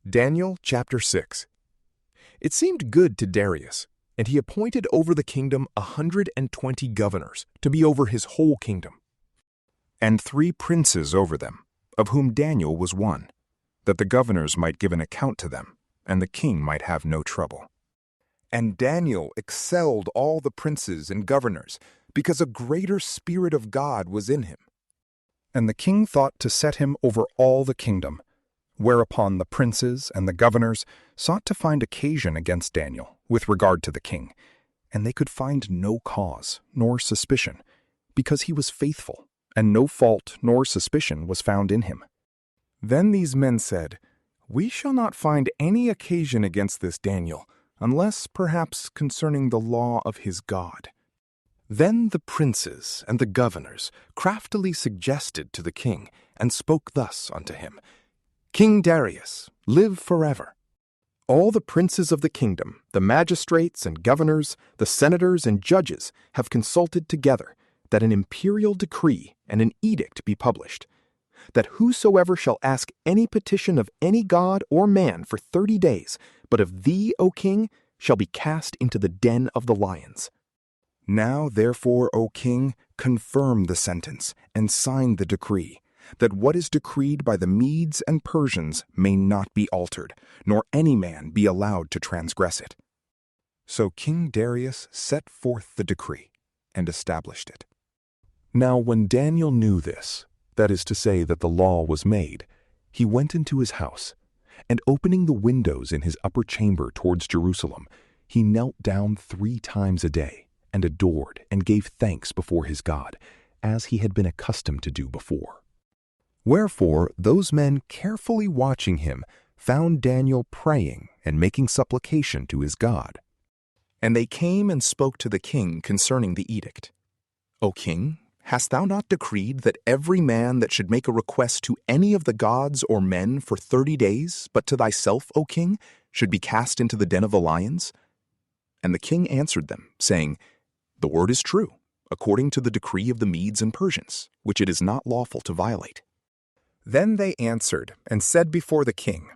Daniel chapter 6. It seemed good to Darius, and he appointed over the kingdom 120 governors to be over his whole kingdom, and 3 princes over them, of whom Daniel was one, that the governors might give an account to them, and the king might have no trouble. And Daniel excelled all the princes and governors, because a greater spirit of God was in him. And the king thought to set him over all the kingdom, whereupon the princes and the governors sought to find occasion against Daniel with regard to the king, and they could find no cause nor suspicion, because he was faithful, and no fault nor suspicion was found in him. Then these men said, "We shall not find any occasion against this Daniel, unless perhaps concerning the law of his God." Then the princes and the governors craftily suggested to the king, and spoke thus unto him, "King Darius, live forever. All the princes of the kingdom, the magistrates and governors, the senators and judges, have consulted together, that an imperial decree and an edict be published, that whosoever shall ask any petition of any god or man for 30 days, but of thee, O king, shall be cast into the den of the lions. Now therefore, O king, confirm the sentence, and sign the decree, that what is decreed by the Medes and Persians may not be altered, nor any man be allowed to transgress it." So King Darius set forth the decree, and established it. Now when Daniel knew this, that is to say, that the law was made, he went into his house, and opening the windows in his upper chamber towards Jerusalem, he knelt down 3 times a day, and adored and gave thanks before his God, as he had been accustomed to do before. Wherefore those men carefully watching him found Daniel praying and making supplication to his God. And they came and spoke to the king concerning the edict. "O king, hast thou not decreed that every man that should make a request to any of the gods or men for 30 days, but to thyself, O king, should be cast into the den of the lions?" And the king answered them, saying, "The word is true, according to the decree of the Medes and Persians, which it is not lawful to violate." Then they answered and said before the king,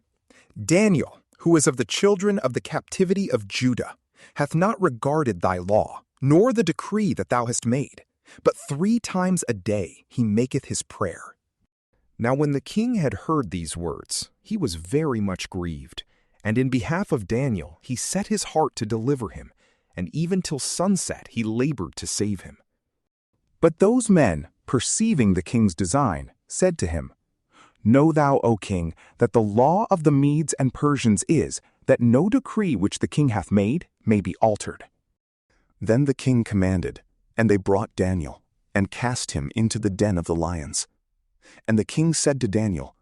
"Daniel, who is of the children of the captivity of Judah, hath not regarded thy law, nor the decree that thou hast made, but 3 times a day he maketh his prayer." Now when the king had heard these words, he was very much grieved, and in behalf of Daniel he set his heart to deliver him, and even till sunset he labored to save him. But those men, perceiving the king's design, said to him, "Know thou, O king, that the law of the Medes and Persians is, that no decree which the king hath made may be altered." Then the king commanded, and they brought Daniel, and cast him into the den of the lions. And the king said to Daniel,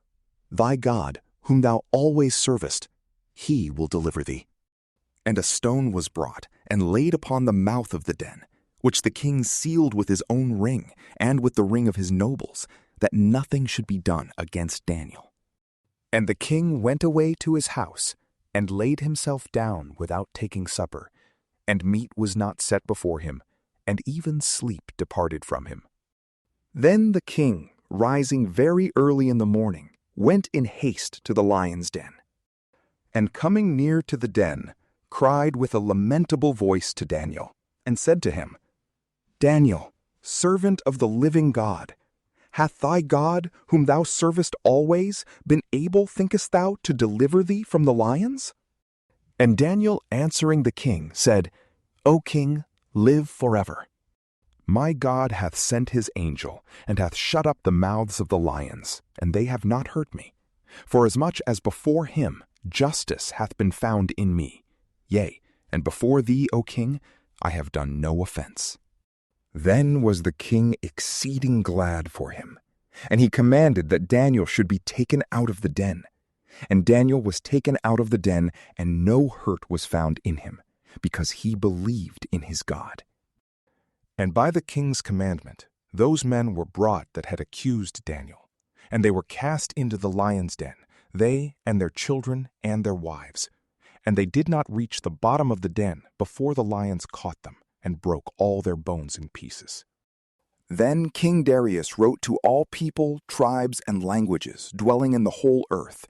"Thy God, whom thou always servest, he will deliver thee." And a stone was brought, and laid upon the mouth of the den, which the king sealed with his own ring, and with the ring of his nobles, that nothing should be done against Daniel. And the king went away to his house, and laid himself down without taking supper, and meat was not set before him, and even sleep departed from him. Then the king, rising very early in the morning, went in haste to the lion's den, and coming near to the den, cried with a lamentable voice to Daniel, and said to him, "Daniel, servant of the living God, hath thy God, whom thou servest always, been able, thinkest thou, to deliver thee from the lions?" And Daniel answering the king said, "O king, live forever. My God hath sent his angel, and hath shut up the mouths of the lions, and they have not hurt me. Forasmuch as before him justice hath been found in me, yea, and before thee, O king, I have done no offense." Then was the king exceeding glad for him, and he commanded that Daniel should be taken out of the den. And Daniel was taken out of the den, and no hurt was found in him, because he believed in his God. And by the king's commandment, those men were brought that had accused Daniel, and they were cast into the lion's den, they and their children and their wives. And they did not reach the bottom of the den before the lions caught them, and broke all their bones in pieces. Then King Darius wrote to all people, tribes, and languages dwelling in the whole earth,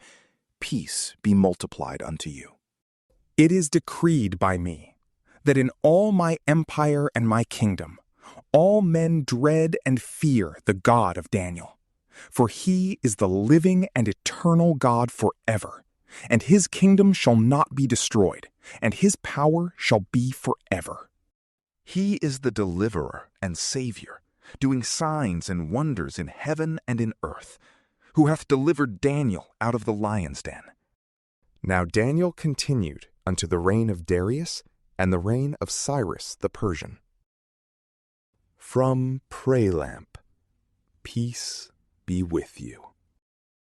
peace be multiplied unto you. It is decreed by me that in all my empire and my kingdom, all men dread and fear the God of Daniel. For he is the living and eternal God forever, and his kingdom shall not be destroyed, and his power shall be forever. He is the deliverer and Savior, doing signs and wonders in heaven and in earth, who hath delivered Daniel out of the lion's den. Now Daniel continued unto the reign of Darius and the reign of Cyrus the Persian. From PrayLamp, peace be with you.